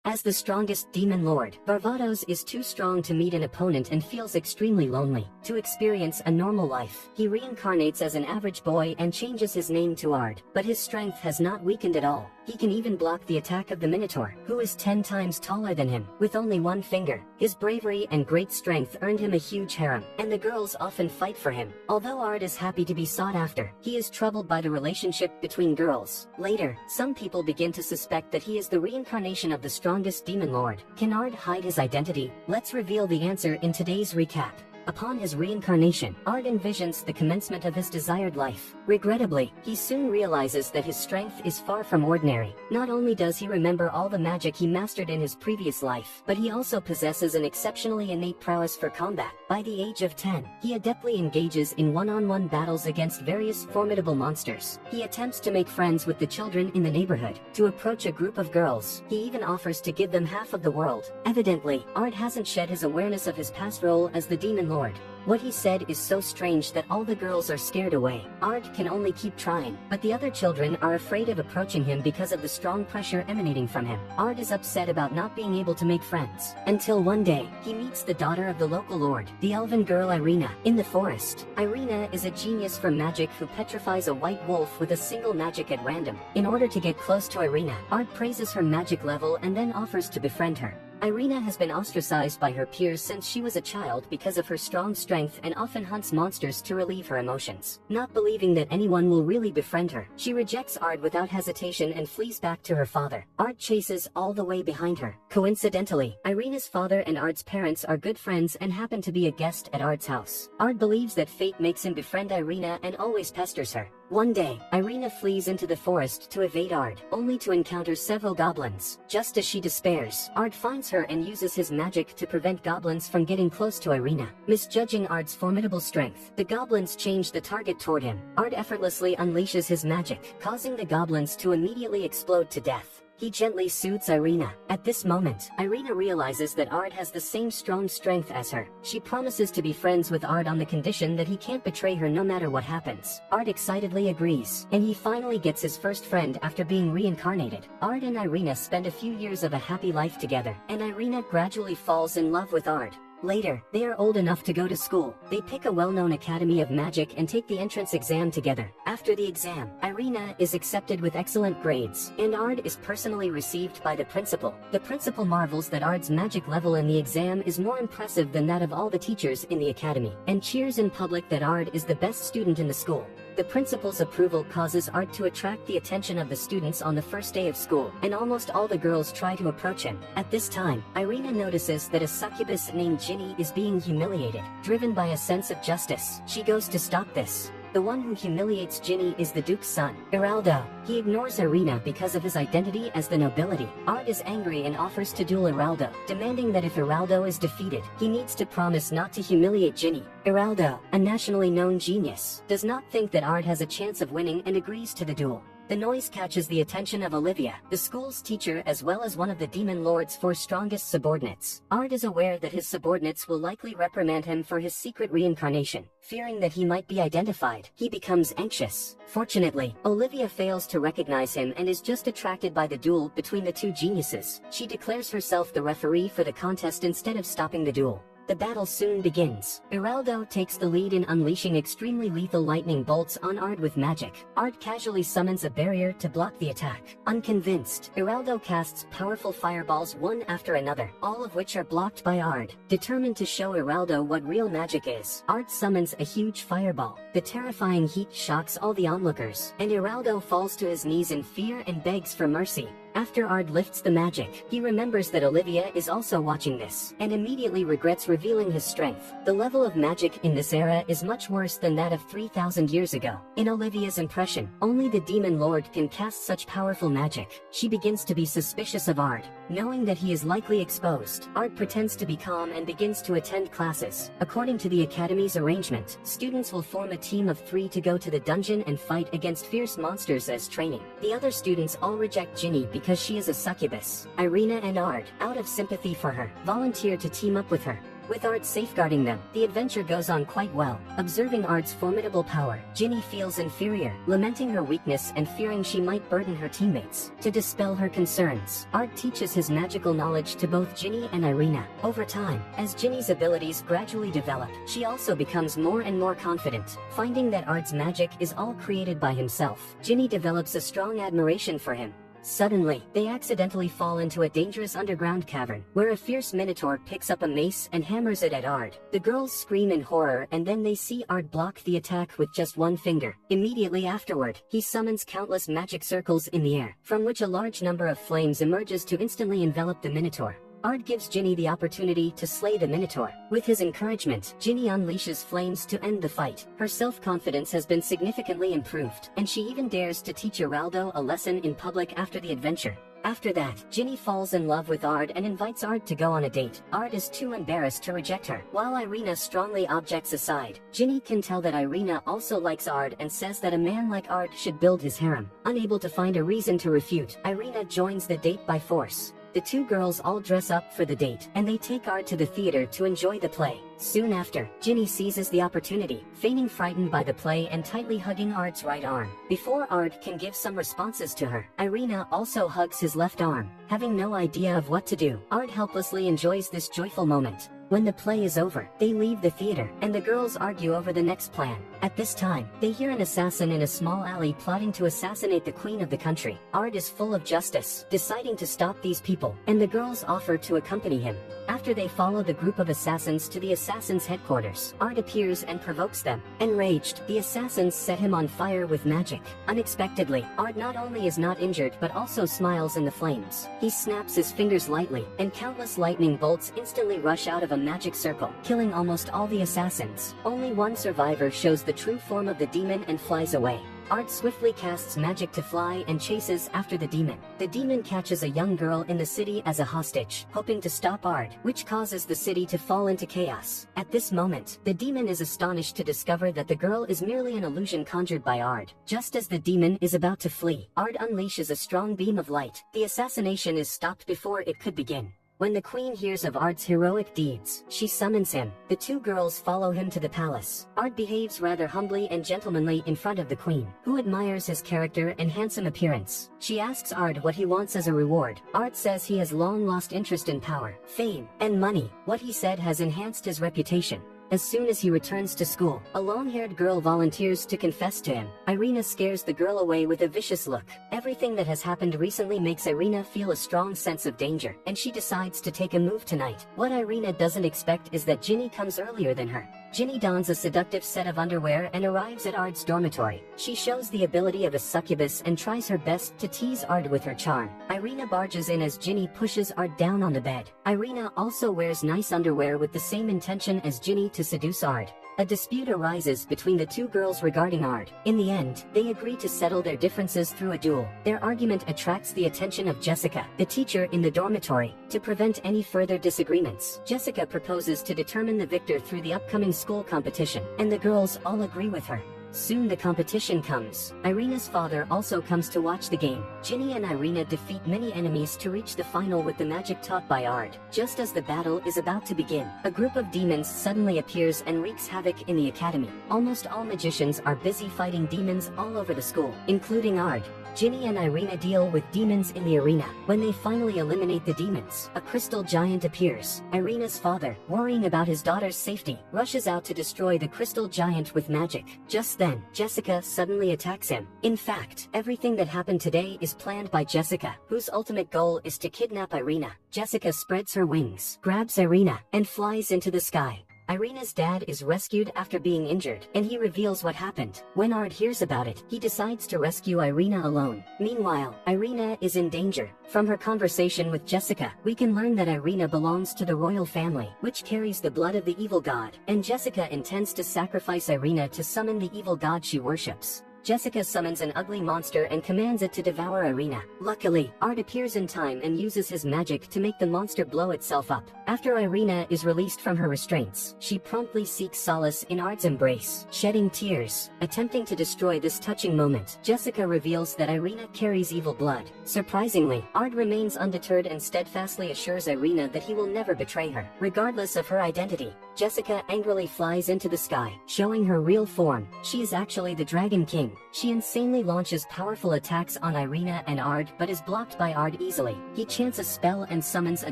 As the strongest demon lord, Barbatos is too strong to meet an opponent and feels extremely lonely. To experience a normal life, he reincarnates as an average boy and changes his name to Ard, but his strength has not weakened at all. He can even block the attack of the Minotaur, who is 10 times taller than him, with only one finger. His bravery and great strength earned him a huge harem, and the girls often fight for him. Although Ard is happy to be sought after, he is troubled by the relationship between girls. Later, some people begin to suspect that he is the reincarnation of the strongest demon lord. Can Ard hide his identity? Let's reveal the answer in today's recap. Upon his reincarnation, Ard envisions the commencement of his desired life. Regrettably, he soon realizes that his strength is far from ordinary. Not only does he remember all the magic he mastered in his previous life, but he also possesses an exceptionally innate prowess for combat. By the age of 10, he adeptly engages in one-on-one battles against various formidable monsters. He attempts to make friends with the children in the neighborhood. To approach a group of girls, he even offers to give them half of the world. Evidently, Ard hasn't shed his awareness of his past role as the demon lord. What he said is so strange that all the girls are scared away. Ard can only keep trying, but the other children are afraid of approaching him because of the strong pressure emanating from him. Ard is upset about not being able to make friends, until one day, he meets the daughter of the local lord, the elven girl Irina, in the forest. Irina is a genius for magic who petrifies a white wolf with a single magic at random. In order to get close to Irina, Ard praises her magic level and then offers to befriend her. Irina has been ostracized by her peers since she was a child because of her strong strength and often hunts monsters to relieve her emotions. Not believing that anyone will really befriend her, she rejects Ard without hesitation and flees back to her father. Ard chases all the way behind her. Coincidentally, Irina's father and Ard's parents are good friends and happen to be a guest at Ard's house. Ard believes that fate makes him befriend Irina and always pesters her. One day, Irina flees into the forest to evade Ard, only to encounter several goblins. Just as she despairs, Ard finds her and uses his magic to prevent goblins from getting close to Irina. Misjudging Ard's formidable strength, the goblins change the target toward him. Ard effortlessly unleashes his magic, causing the goblins to immediately explode to death. He gently soothes Irina. At this moment, Irina realizes that Ard has the same strong strength as her. She promises to be friends with Ard on the condition that he can't betray her no matter what happens. Ard excitedly agrees, and he finally gets his first friend after being reincarnated. Ard and Irina spend a few years of a happy life together, and Irina gradually falls in love with Ard. Later, they are old enough to go to school. They pick a well-known academy of magic and take the entrance exam together. After the exam, Irina is accepted with excellent grades, and Ard is personally received by the principal. The principal marvels that Ard's magic level in the exam is more impressive than that of all the teachers in the academy, and cheers in public that Ard is the best student in the school. The principal's approval causes Ard to attract the attention of the students on the first day of school, and almost all the girls try to approach him. At this time, Irina notices that a succubus named Ginny is being humiliated. Driven by a sense of justice, she goes to stop this. The one who humiliates Ginny is the Duke's son, Iraldo. He ignores Irina because of his identity as the nobility. Ard is angry and offers to duel Iraldo, demanding that if Iraldo is defeated, he needs to promise not to humiliate Ginny. Iraldo, a nationally known genius, does not think that Ard has a chance of winning and agrees to the duel. The noise catches the attention of Olivia, the school's teacher as well as one of the demon lord's 4 strongest subordinates. Ard is aware that his subordinates will likely reprimand him for his secret reincarnation. Fearing that he might be identified, he becomes anxious. Fortunately, Olivia fails to recognize him and is just attracted by the duel between the 2 geniuses. She declares herself the referee for the contest instead of stopping the duel. The battle soon begins. Iraldo takes the lead in unleashing extremely lethal lightning bolts on Ard with magic. Ard casually summons a barrier to block the attack. Unconvinced, Iraldo casts powerful fireballs one after another, all of which are blocked by Ard. Determined to show Iraldo what real magic is, Ard summons a huge fireball. The terrifying heat shocks all the onlookers, and Iraldo falls to his knees in fear and begs for mercy. After Ard lifts the magic, he remembers that Olivia is also watching this, and immediately regrets revealing his strength. The level of magic in this era is much worse than that of 3,000 years ago. In Olivia's impression, only the demon lord can cast such powerful magic. She begins to be suspicious of Ard. Knowing that he is likely exposed, Ard pretends to be calm and begins to attend classes. According to the academy's arrangement, students will form a team of 3 to go to the dungeon and fight against fierce monsters as training. The other students all reject Ginny because she is a succubus. Irina and Ard, out of sympathy for her, volunteer to team up with her. With Ard safeguarding them, the adventure goes on quite well. Observing Ard's formidable power, Ginny feels inferior, lamenting her weakness and fearing she might burden her teammates. To dispel her concerns, Ard teaches his magical knowledge to both Ginny and Irina. Over time, as Ginny's abilities gradually develop, she also becomes more and more confident. Finding that Ard's magic is all created by himself, Ginny develops a strong admiration for him. Suddenly, they accidentally fall into a dangerous underground cavern, where a fierce minotaur picks up a mace and hammers it at Ard. The girls scream in horror and then they see Ard block the attack with just one finger. Immediately afterward, he summons countless magic circles in the air, from which a large number of flames emerges to instantly envelop the minotaur. Ard gives Ginny the opportunity to slay the Minotaur. With his encouragement, Ginny unleashes flames to end the fight. Her self-confidence has been significantly improved, and she even dares to teach Geraldo a lesson in public after the adventure. After that, Ginny falls in love with Ard and invites Ard to go on a date. Ard is too embarrassed to reject her, while Irina strongly objects aside. Ginny can tell that Irina also likes Ard and says that a man like Ard should build his harem. Unable to find a reason to refute, Irina joins the date by force. The two girls all dress up for the date, and they take Ard to the theater to enjoy the play. Soon after, Ginny seizes the opportunity, feigning frightened by the play and tightly hugging Ard's right arm. Before Ard can give some responses to her, Irina also hugs his left arm. Having no idea of what to do, Ard helplessly enjoys this joyful moment. When the play is over, they leave the theater, and the girls argue over the next plan. At this time, they hear an assassin in a small alley plotting to assassinate the queen of the country. Ard is full of justice, deciding to stop these people, and the girls offer to accompany him. After they follow the group of assassins to the assassins' headquarters, Ard appears and provokes them. Enraged, the assassins set him on fire with magic. Unexpectedly, Ard not only is not injured but also smiles in the flames. He snaps his fingers lightly, and countless lightning bolts instantly rush out of a magic circle, killing almost all the assassins. Only one survivor shows the true form of the demon and flies away. Ard swiftly casts magic to fly and chases after the demon. The demon catches a young girl in the city as a hostage, hoping to stop Ard, which causes the city to fall into chaos. At this moment, the demon is astonished to discover that the girl is merely an illusion conjured by Ard. Just as the demon is about to flee, Ard unleashes a strong beam of light. The assassination is stopped before it could begin. When the queen hears of Ard's heroic deeds, she summons him. The two girls follow him to the palace. Ard behaves rather humbly and gentlemanly in front of the queen, who admires his character and handsome appearance. She asks Ard what he wants as a reward. Ard says he has long lost interest in power, fame, and money. What he said has enhanced his reputation. As soon as he returns to school, a long-haired girl volunteers to confess to him. Irina scares the girl away with a vicious look. Everything that has happened recently makes Irina feel a strong sense of danger, and she decides to take a move tonight. What Irina doesn't expect is that Ginny comes earlier than her. Ginny dons a seductive set of underwear and arrives at Ard's dormitory. She shows the ability of a succubus and tries her best to tease Ard with her charm. Irina barges in as Ginny pushes Ard down on the bed. Irina also wears nice underwear with the same intention as Ginny to seduce Ard. A dispute arises between the two girls regarding Ard. In the end, they agree to settle their differences through a duel. Their argument attracts the attention of Jessica, the teacher in the dormitory. To prevent any further disagreements, Jessica proposes to determine the victor through the upcoming school competition, and the girls all agree with her. Soon the competition comes. Irina's father also comes to watch the game. Ginny and Irina defeat many enemies to reach the final with the magic taught by Ard. Just as the battle is about to begin, a group of demons suddenly appears and wreaks havoc in the academy. Almost all magicians are busy fighting demons all over the school, including Ard. Ginny and Irina deal with demons in the arena. When they finally eliminate the demons, a crystal giant appears. Irina's father, worrying about his daughter's safety, rushes out to destroy the crystal giant with magic. Just then, Jessica suddenly attacks him. In fact, everything that happened today is planned by Jessica, whose ultimate goal is to kidnap Irina. Jessica spreads her wings, grabs Irina, and flies into the sky. Irina's dad is rescued after being injured, and he reveals what happened. When Ard hears about it, he decides to rescue Irina alone. Meanwhile, Irina is in danger. From her conversation with Jessica, we can learn that Irina belongs to the royal family, which carries the blood of the evil god, and Jessica intends to sacrifice Irina to summon the evil god she worships. Jessica summons an ugly monster and commands it to devour Irina. Luckily, Ard appears in time and uses his magic to make the monster blow itself up. After Irina is released from her restraints, she promptly seeks solace in Ard's embrace, shedding tears. Attempting to destroy this touching moment, Jessica reveals that Irina carries evil blood. Surprisingly, Ard remains undeterred and steadfastly assures Irina that he will never betray her. Regardless of her identity, Jessica angrily flies into the sky, showing her real form. She is actually the Dragon King. She insanely launches powerful attacks on Irina and Ard but is blocked by Ard easily. He chants a spell and summons a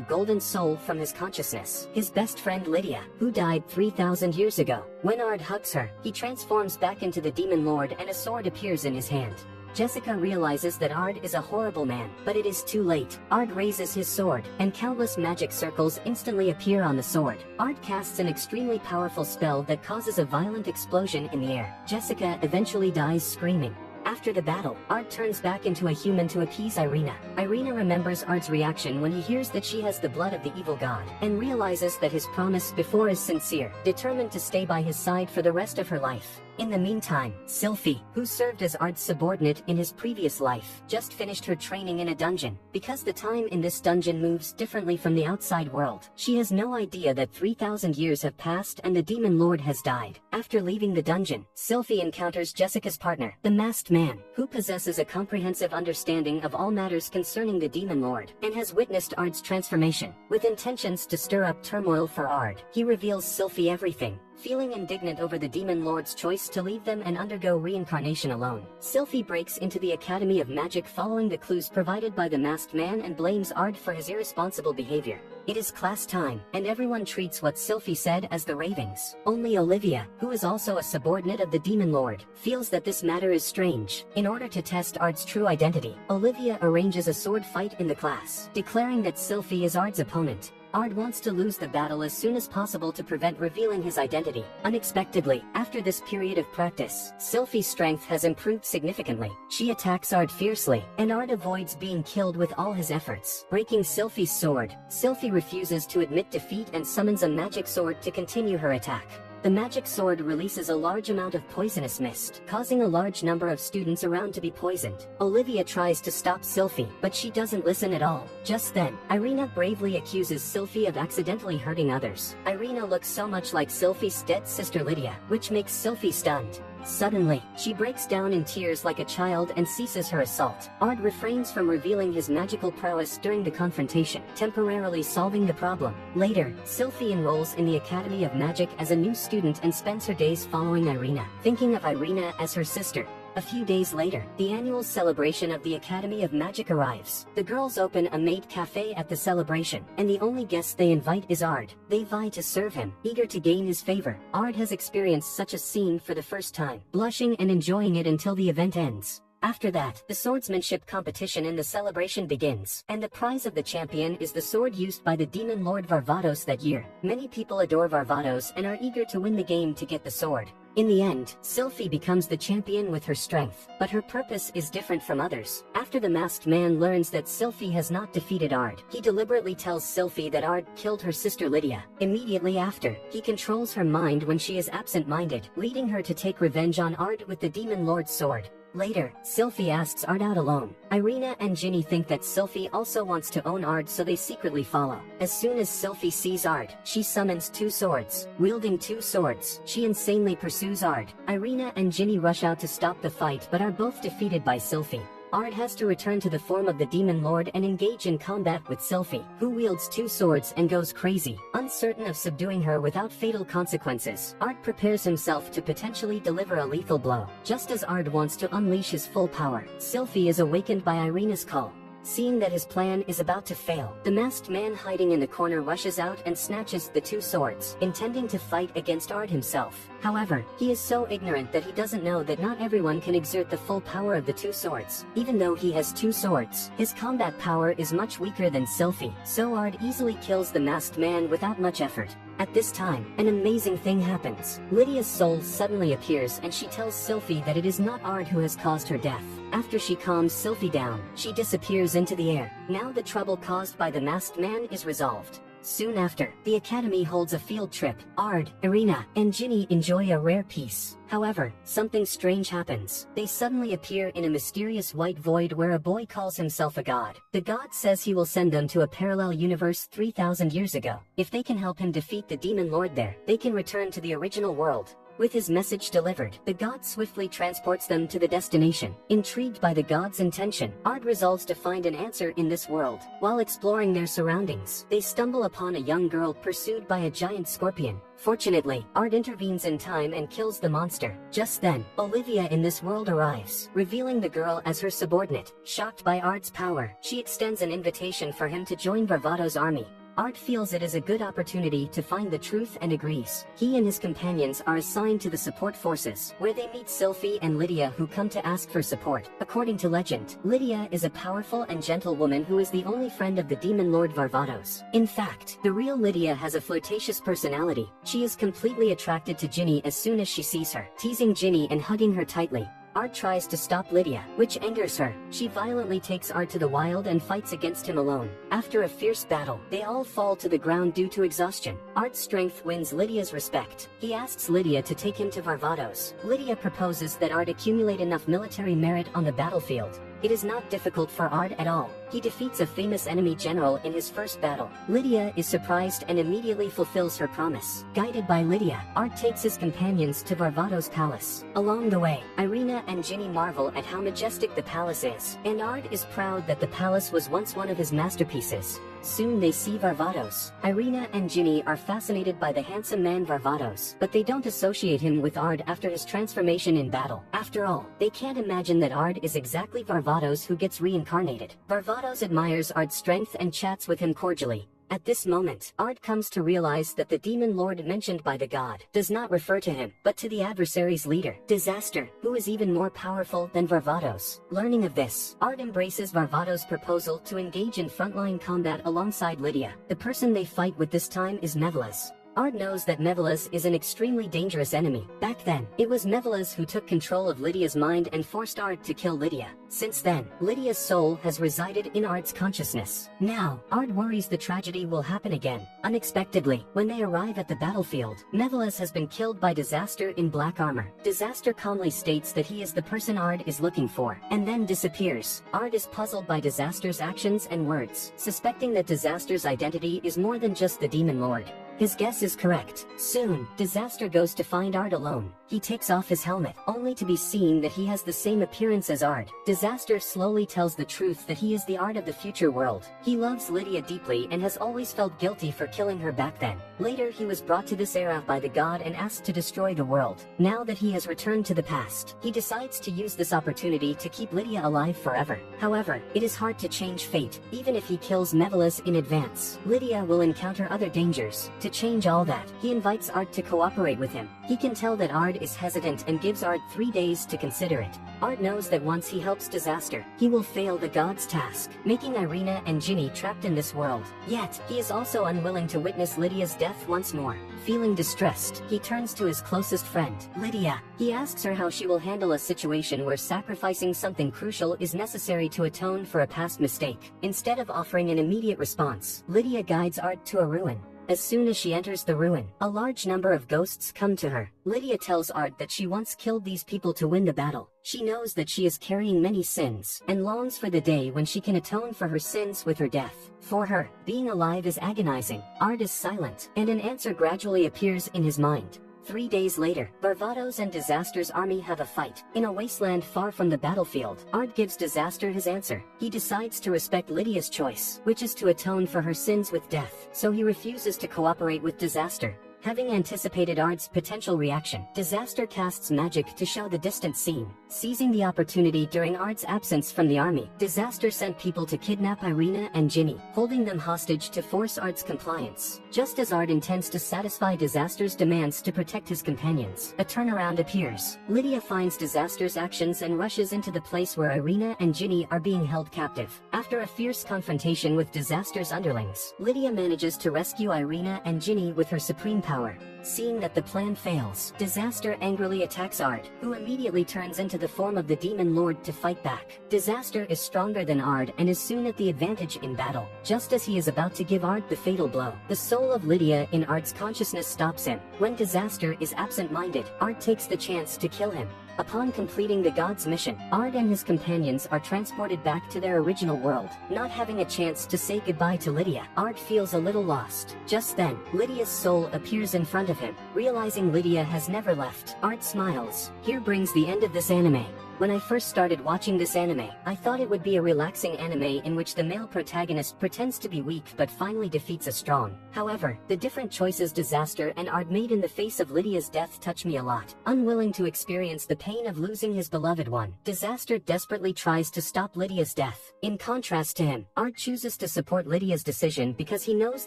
golden soul from his consciousness, his best friend Lydia, who died 3,000 years ago. When Ard hugs her, he transforms back into the Demon Lord and a sword appears in his hand. Jessica realizes that Ard is a horrible man, but it is too late. Ard raises his sword, and countless magic circles instantly appear on the sword. Ard casts an extremely powerful spell that causes a violent explosion in the air. Jessica eventually dies screaming. After the battle, Ard turns back into a human to appease Irina. Irina remembers Ard's reaction when he hears that she has the blood of the evil god, and realizes that his promise before is sincere, determined to stay by his side for the rest of her life. In the meantime, Sylphie, who served as Ard's subordinate in his previous life, just finished her training in a dungeon. Because the time in this dungeon moves differently from the outside world, she has no idea that 3,000 years have passed and the Demon Lord has died. After leaving the dungeon, Sylphie encounters Jessica's partner, the Masked Man, who possesses a comprehensive understanding of all matters concerning the Demon Lord, and has witnessed Ard's transformation. With intentions to stir up turmoil for Ard, he reveals Sylphie everything. Feeling indignant over the Demon Lord's choice to leave them and undergo reincarnation alone, Sylphie breaks into the Academy of Magic following the clues provided by the Masked Man and blames Ard for his irresponsible behavior. It is class time, and everyone treats what Sylphie said as the ravings. Only Olivia, who is also a subordinate of the Demon Lord, feels that this matter is strange. In order to test Ard's true identity, Olivia arranges a sword fight in the class, declaring that Sylphie is Ard's opponent. Ard wants to lose the battle as soon as possible to prevent revealing his identity. Unexpectedly, after this period of practice, Sylphie's strength has improved significantly. She attacks Ard fiercely, and Ard avoids being killed with all his efforts, breaking Sylphie's sword. Sylphie refuses to admit defeat and summons a magic sword to continue her attack. The magic sword releases a large amount of poisonous mist, causing a large number of students around to be poisoned. Olivia tries to stop Sylphie, but she doesn't listen at all. Just then, Irina bravely accuses Sylphie of accidentally hurting others. Irina looks so much like Sylphie's dead sister Lydia, which makes Sylphie stunned. Suddenly, she breaks down in tears like a child and ceases her assault. Ard refrains from revealing his magical prowess during the confrontation, temporarily solving the problem. Later, Sylphie enrolls in the Academy of Magic as a new student and spends her days following Irina, thinking of Irina as her sister. A few days later, the annual celebration of the Academy of Magic arrives. The girls open a maid cafe at the celebration, and the only guest they invite is Ard. They vie to serve him, eager to gain his favor. Ard has experienced such a scene for the first time, blushing and enjoying it until the event ends. After that, the swordsmanship competition in the celebration begins, and the prize of the champion is the sword used by the Demon Lord Varvatos that year. Many people adore Varvatos and are eager to win the game to get the sword. In the end, Sylphie becomes the champion with her strength, but her purpose is different from others. After the Masked Man learns that Sylphie has not defeated Ard, he deliberately tells Sylphie that Ard killed her sister Lydia. Immediately after, he controls her mind when she is absent-minded, leading her to take revenge on Ard with the Demon Lord's sword. Later, Sylphie asks Ard out alone. Irina and Ginny think that Sylphie also wants to own Ard, so they secretly follow. As soon as Sylphie sees Ard, she summons two swords. Wielding two swords, she insanely pursues Ard. Irina and Ginny rush out to stop the fight but are both defeated by Sylphie. Ard has to return to the form of the Demon Lord and engage in combat with Sylphie, who wields two swords and goes crazy. Uncertain of subduing her without fatal consequences, Ard prepares himself to potentially deliver a lethal blow. Just as Ard wants to unleash his full power, Sylphie is awakened by Irina's call. Seeing that his plan is about to fail, the Masked Man hiding in the corner rushes out and snatches the two swords, intending to fight against Ard himself. However, he is so ignorant that he doesn't know that not everyone can exert the full power of the two swords. Even though he has two swords, his combat power is much weaker than Sylphie, so Ard easily kills the Masked Man without much effort. At this time, an amazing thing happens. Lydia's soul suddenly appears and she tells Sylphie that it is not Ard who has caused her death. After she calms Sylphie down, she disappears into the air. Now the trouble caused by the Masked Man is resolved. Soon after, the Academy holds a field trip. Ard, Irina, and Ginny enjoy a rare peace. However, something strange happens. They suddenly appear in a mysterious white void where a boy calls himself a god. The god says he will send them to a parallel universe 3,000 years ago. If they can help him defeat the demon lord there, they can return to the original world. With his message delivered, the god swiftly transports them to the destination. Intrigued by the god's intention, Ard resolves to find an answer in this world. While exploring their surroundings, they stumble upon a young girl pursued by a giant scorpion. Fortunately, Ard intervenes in time and kills the monster. Just then, Olivia in this world arrives, revealing the girl as her subordinate. Shocked by Ard's power, she extends an invitation for him to join Varvado's army. Ard feels it is a good opportunity to find the truth and agrees. He and his companions are assigned to the support forces, where they meet Sylphie and Lydia, who come to ask for support. According to legend, Lydia is a powerful and gentle woman who is the only friend of the demon lord Varvados. In fact, the real Lydia has a flirtatious personality. She is completely attracted to Ginny as soon as she sees her, teasing Ginny and hugging her tightly. Ard tries to stop Lydia, which angers her. She violently takes Ard to the wild and fights against him alone. After a fierce battle, they all fall to the ground due to exhaustion. Ard's strength wins Lydia's respect. He asks Lydia to take him to Varvados. Lydia proposes that Ard accumulate enough military merit on the battlefield. It is not difficult for Ard at all. He defeats a famous enemy general in his first battle. Lydia is surprised and immediately fulfills her promise. Guided by Lydia, Ard takes his companions to Varvados' palace. Along the way, Irina and Ginny marvel at how majestic the palace is, and Ard is proud that the palace was once one of his masterpieces. Soon they see Varvados. Irina and Ginny are fascinated by the handsome man Varvados, but they don't associate him with Ard after his transformation in battle. After all, they can't imagine that Ard is exactly Varvados who gets reincarnated. Varvados admires Ard's strength and chats with him cordially. At this moment, Ard comes to realize that the demon lord mentioned by the god does not refer to him, but to the adversary's leader, Disaster, who is even more powerful than Varvados. Learning of this, Ard embraces Varvados' proposal to engage in frontline combat alongside Lydia. The person they fight with this time is Mevelas. Ard knows that Mevelas is an extremely dangerous enemy. Back then, it was Mevelas who took control of Lydia's mind and forced Ard to kill Lydia. Since then, Lydia's soul has resided in Ard's consciousness. Now, Ard worries the tragedy will happen again. Unexpectedly, when they arrive at the battlefield, Mevelas has been killed by Disaster in black armor. Disaster calmly states that he is the person Ard is looking for, and then disappears. Ard is puzzled by Disaster's actions and words, suspecting that Disaster's identity is more than just the demon lord. His guess is correct. Soon, Disaster goes to find Ard alone. He takes off his helmet, only to be seen that he has the same appearance as Ard. Disaster slowly tells the truth that he is the Ard of the future world. He loves Lydia deeply and has always felt guilty for killing her back then. Later he was brought to this era by the god and asked to destroy the world. Now that he has returned to the past, he decides to use this opportunity to keep Lydia alive forever. However, it is hard to change fate. Even if he kills Mevelas in advance, Lydia will encounter other dangers. To change all that, he invites Ard to cooperate with him. He can tell that Ard is hesitant and gives Ard 3 days to consider it. Ard knows that once he helps Disaster, he will fail the god's task, making Irina and Ginny trapped in this world. Yet, he is also unwilling to witness Lydia's death once more. Feeling distressed, he turns to his closest friend, Lydia. He asks her how she will handle a situation where sacrificing something crucial is necessary to atone for a past mistake. Instead of offering an immediate response, Lydia guides Ard to a ruin. As soon as she enters the ruin, a large number of ghosts come to her. Lydia tells Ard that she once killed these people to win the battle. She knows that she is carrying many sins, and longs for the day when she can atone for her sins with her death. For her, being alive is agonizing. Ard is silent, and an answer gradually appears in his mind. 3 days later, Varvados and Disaster's army have a fight. In a wasteland far from the battlefield, Ard gives Disaster his answer. He decides to respect Lydia's choice, which is to atone for her sins with death, so he refuses to cooperate with Disaster. Having anticipated Ard's potential reaction, Disaster casts magic to show the distant scene. Seizing the opportunity during Ard's absence from the army, Disaster sent people to kidnap Irina and Ginny, holding them hostage to force Ard's compliance. Just as Ard intends to satisfy Disaster's demands to protect his companions, a turnaround appears. Lydia finds Disaster's actions and rushes into the place where Irina and Ginny are being held captive. After a fierce confrontation with Disaster's underlings, Lydia manages to rescue Irina and Ginny with her supreme power. power. Seeing that the plan fails, Disaster angrily attacks Ard, who immediately turns into the form of the Demon Lord to fight back. Disaster is stronger than Ard and is soon at the advantage in battle. Just as he is about to give Ard the fatal blow, the soul of Lydia in Ard's consciousness stops him. When Disaster is absent-minded, Ard takes the chance to kill him. Upon completing the god's mission, Ard and his companions are transported back to their original world. Not having a chance to say goodbye to Lydia, Ard feels a little lost. Just then, Lydia's soul appears in front of him. Realizing Lydia has never left, Ard smiles. Here brings the end of this anime. When I first started watching this anime, I thought it would be a relaxing anime in which the male protagonist pretends to be weak but finally defeats a strong. However, the different choices Disaster and Ard made in the face of Lydia's death touch me a lot. Unwilling to experience the pain of losing his beloved one, Disaster desperately tries to stop Lydia's death. In contrast to him, Ard chooses to support Lydia's decision because he knows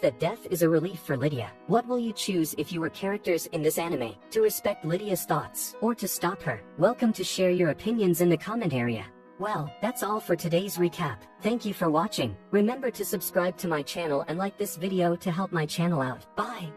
that death is a relief for Lydia. What will you choose if you were characters in this anime? To respect Lydia's thoughts, or to stop her? Welcome to share your opinions in the comment area. Well, that's all for today's recap. Thank you for watching. Remember to subscribe to my channel and like this video to help my channel out. Bye!